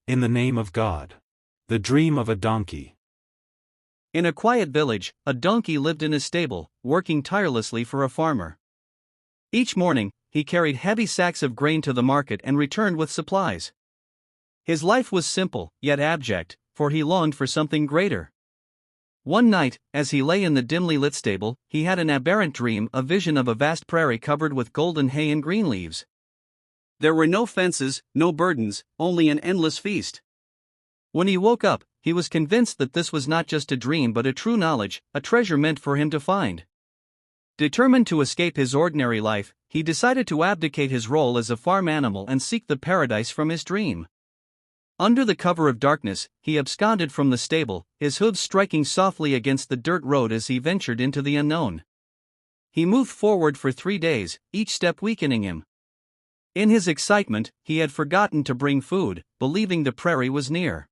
In the name of God. The Dream of a Donkey. In a quiet village, a donkey lived in his stable, working tirelessly for a farmer. Each morning, he carried heavy sacks of grain to the market and returned with supplies. His life was simple, yet abject, for he longed for something greater. One night, as he lay in the dimly lit stable, he had an aberrant dream, a vision of a vast prairie covered with golden hay and green leaves. There were no fences, no burdens, only an endless feast. When he woke up, he was convinced that this was not just a dream but a true knowledge, a treasure meant for him to find. Determined to escape his ordinary life, he decided to abdicate his role as a farm animal and seek the paradise from his dream. Under the cover of darkness, he absconded from the stable, his hooves striking softly against the dirt road as he ventured into the unknown. He moved forward for 3 days, each step weakening him. In his excitement, he had forgotten to bring food, believing the prairie was near.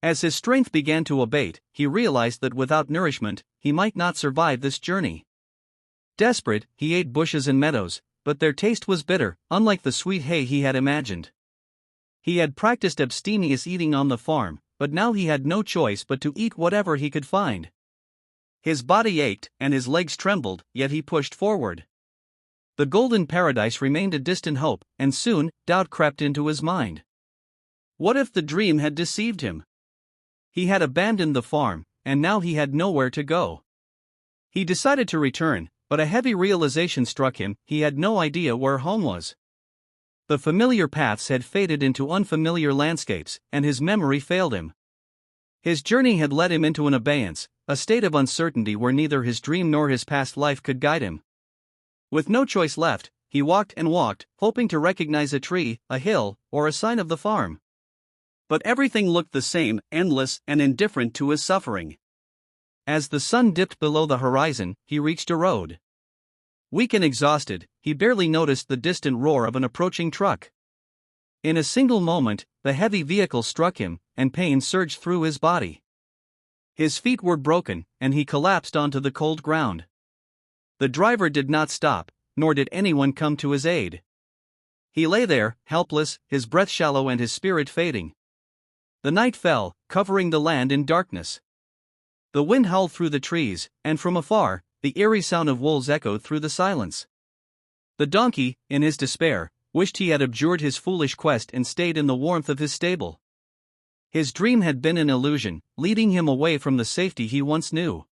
As his strength began to abate, he realized that without nourishment, he might not survive this journey. Desperate, he ate bushes and meadows, but their taste was bitter, unlike the sweet hay he had imagined. He had practiced abstemious eating on the farm, but now he had no choice but to eat whatever he could find. His body ached, and his legs trembled, yet he pushed forward. The golden paradise remained a distant hope, and soon, doubt crept into his mind. What if the dream had deceived him? He had abandoned the farm, and now he had nowhere to go. He decided to return, but a heavy realization struck him: he had no idea where home was. The familiar paths had faded into unfamiliar landscapes, and his memory failed him. His journey had led him into an abeyance, a state of uncertainty where neither his dream nor his past life could guide him. With no choice left, he walked and walked, hoping to recognize a tree, a hill, or a sign of the farm. But everything looked the same, endless and indifferent to his suffering. As the sun dipped below the horizon, he reached a road. Weak and exhausted, he barely noticed the distant roar of an approaching truck. In a single moment, the heavy vehicle struck him, and pain surged through his body. His feet were broken, and he collapsed onto the cold ground. The driver did not stop, nor did anyone come to his aid. He lay there, helpless, his breath shallow and his spirit fading. The night fell, covering the land in darkness. The wind howled through the trees, and from afar, the eerie sound of wolves echoed through the silence. The donkey, in his despair, wished he had abjured his foolish quest and stayed in the warmth of his stable. His dream had been an illusion, leading him away from the safety he once knew.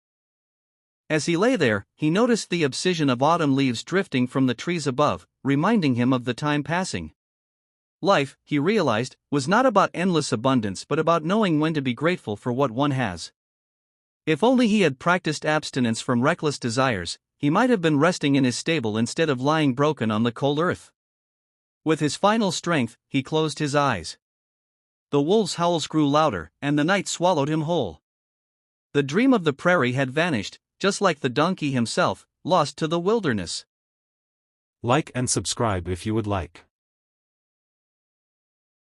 As he lay there, he noticed the abscission of autumn leaves drifting from the trees above, reminding him of the time passing. Life, he realized, was not about endless abundance but about knowing when to be grateful for what one has. If only he had practiced abstinence from reckless desires, he might have been resting in his stable instead of lying broken on the cold earth. With his final strength, he closed his eyes. The wolves' howls grew louder, and the night swallowed him whole. The dream of the prairie had vanished, just like the donkey himself, lost to the wilderness. Like and subscribe if you would like.